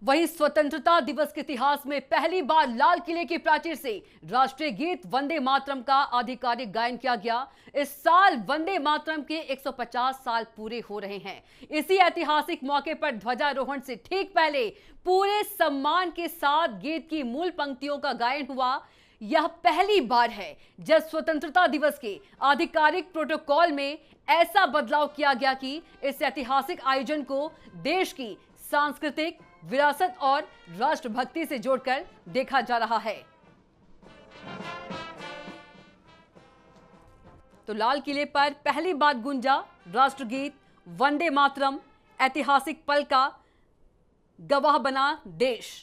वहीं स्वतंत्रता दिवस के इतिहास में पहली बार लाल किले की प्राचीर से राष्ट्रीय गीत वंदे मातरम का आधिकारिक गायन किया गया। इस साल वंदे मातरम के 150 साल पूरे हो रहे हैं। इसी ऐतिहासिक मौके पर ध्वजारोहण से ठीक पहले पूरे सम्मान के साथ गीत की मूल पंक्तियों का गायन हुआ। यह पहली बार है जब स्वतंत्रता दिवस के आधिकारिक प्रोटोकॉल में ऐसा बदलाव किया गया कि इस ऐतिहासिक आयोजन को देश की सांस्कृतिक विरासत और राष्ट्रभक्ति से जोड़कर देखा जा रहा है। तो लाल किले पर पहली बार गूंजा राष्ट्रगीत वंदे मातरम, ऐतिहासिक पल का गवाह बना देश।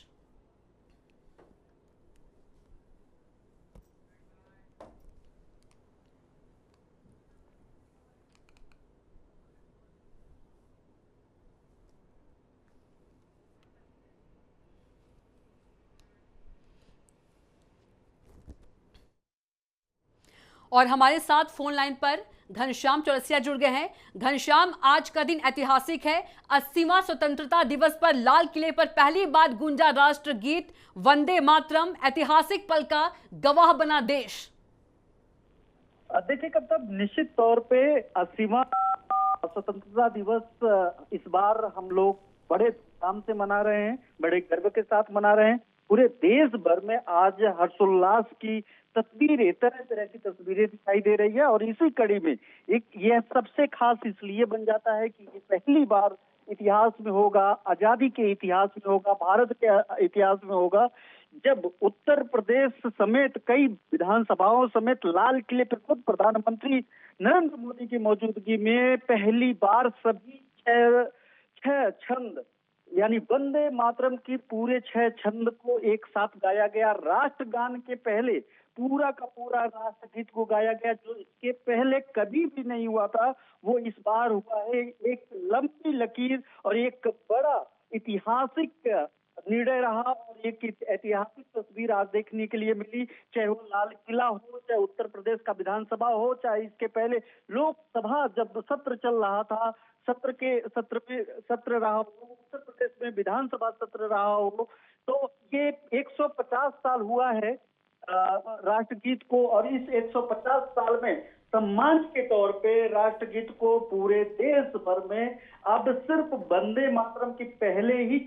और हमारे साथ फोन लाइन पर घनश्याम चौरसिया जुड़ गए हैं। घनश्याम, आज का दिन ऐतिहासिक है। 80वां स्वतंत्रता दिवस पर लाल किले पर पहली बार गूंजा राष्ट्रगीत वंदे मातरम, ऐतिहासिक पल का गवाह बना देश। देखिए कब निश्चित तौर पे 80वां स्वतंत्रता दिवस इस बार हम लोग बड़े धूमधाम से मना रहे हैं, बड़े गर्व के साथ मना रहे हैं। पूरे देश भर में आज हर्षोल्लास की तस्वीरें, तरह तरह की तस्वीरें दिखाई दे रही है। और इसी कड़ी में एक यह सबसे खास इसलिए बन जाता है कि ये पहली बार इतिहास में होगा, आजादी के इतिहास में होगा, भारत के इतिहास में होगा, जब उत्तर प्रदेश समेत कई विधानसभाओं समेत लाल किले पर खुद प्रधानमंत्री नरेंद्र मोदी की मौजूदगी में पहली बार सभी छह छंद यानी वंदे मातरम की पूरे 6 छंद को एक साथ गाया गया। राष्ट्रगान के पहले पूरा का पूरा राष्ट्रगीत को गाया गया, जो इसके पहले कभी भी नहीं हुआ था, वो इस बार हुआ है। एक लंबी लकीर और एक बड़ा ऐतिहासिक निर्णय रहा और एक ऐतिहासिक तस्वीर आज देखने के लिए मिली। चाहे वो लाल किला हो, चाहे उत्तर प्रदेश का विधानसभा हो, चाहे इसके पहले लोकसभा जब सत्र चल रहा था, सत्र रहा हो, उत्तर प्रदेश में विधानसभा सत्र रहा हो, तो ये 150 साल हुआ है राष्ट्रगीत को। और इस 150 साल में सम्मान के तौर पे राष्ट्रगीत को पूरे देश भर में अब सिर्फ वंदे मातरम की पहले ही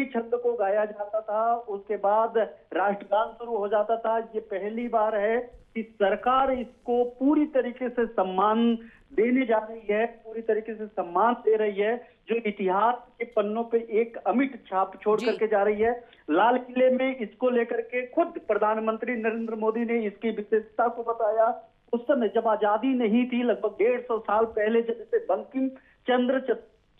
छंद को गाया जाता था, उसके बाद राष्ट्रगान शुरू हो जाता था। ये पहली बार है कि सरकार इसको पूरी तरीके से सम्मान देने जा रही है, पूरी तरीके से सम्मान दे रही है, जो इतिहास के पन्नों पे एक अमिट छाप छोड़ करके जा रही है। लाल किले में इसको लेकर के खुद प्रधानमंत्री नरेंद्र मोदी ने इसकी विशेषता को बताया। उस समय जब आजादी नहीं थी, लगभग 150 साल पहले, जब इसे बंकिम चंद्र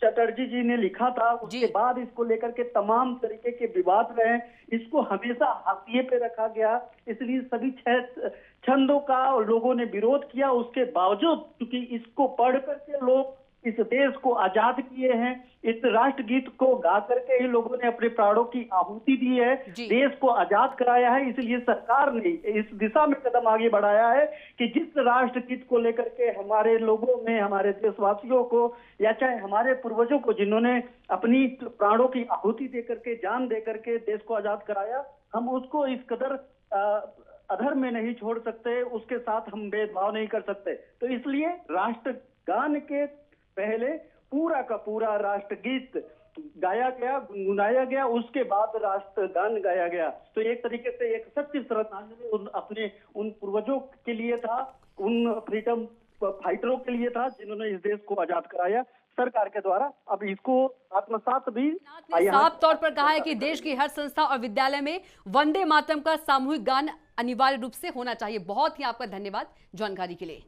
चटर्जी जी ने लिखा था, उसके बाद इसको लेकर के तमाम तरीके के विवाद रहे, इसको हमेशा हाशिए पे रखा गया, इसलिए सभी 6 छंदों का लोगों ने विरोध किया। उसके बावजूद क्योंकि इसको पढ़ करके लोग इस देश को आजाद किए हैं, इस राष्ट्रगीत को गा करके ही लोगों ने अपने प्राणों की आहुति दी है, देश को आजाद कराया है। इसलिए सरकार ने इस दिशा में कदम आगे बढ़ाया है कि जिस राष्ट्रगीत को लेकर के हमारे लोगों में, हमारे देशवासियों को या चाहे हमारे पूर्वजों को, जिन्होंने अपनी प्राणों की आहुति दे करके, जान दे करके देश को आजाद कराया, हम उसको इस कदर अधर्म में नहीं छोड़ सकते, उसके साथ हम भेदभाव नहीं कर सकते। तो इसलिए राष्ट्रगान के पहले पूरा का पूरा राष्ट्रगीत गाया गया, गुनगुनाया गया, उसके बाद राष्ट्रगान गाया गया। तो एक तरीके से एक सच्ची श्रद्धांजलि उन पूर्वजों के लिए था, उन फ्रीडम फाइटरों के लिए था, जिन्होंने इस देश को आजाद कराया सरकार के द्वारा। अब इसको आत्मसात भी साफ तौर पर कहा है कि देश की हर संस्था और विद्यालय में वंदे मातरम का सामूहिक गान अनिवार्य रूप से होना चाहिए। बहुत ही आपका धन्यवाद जानकारी के लिए।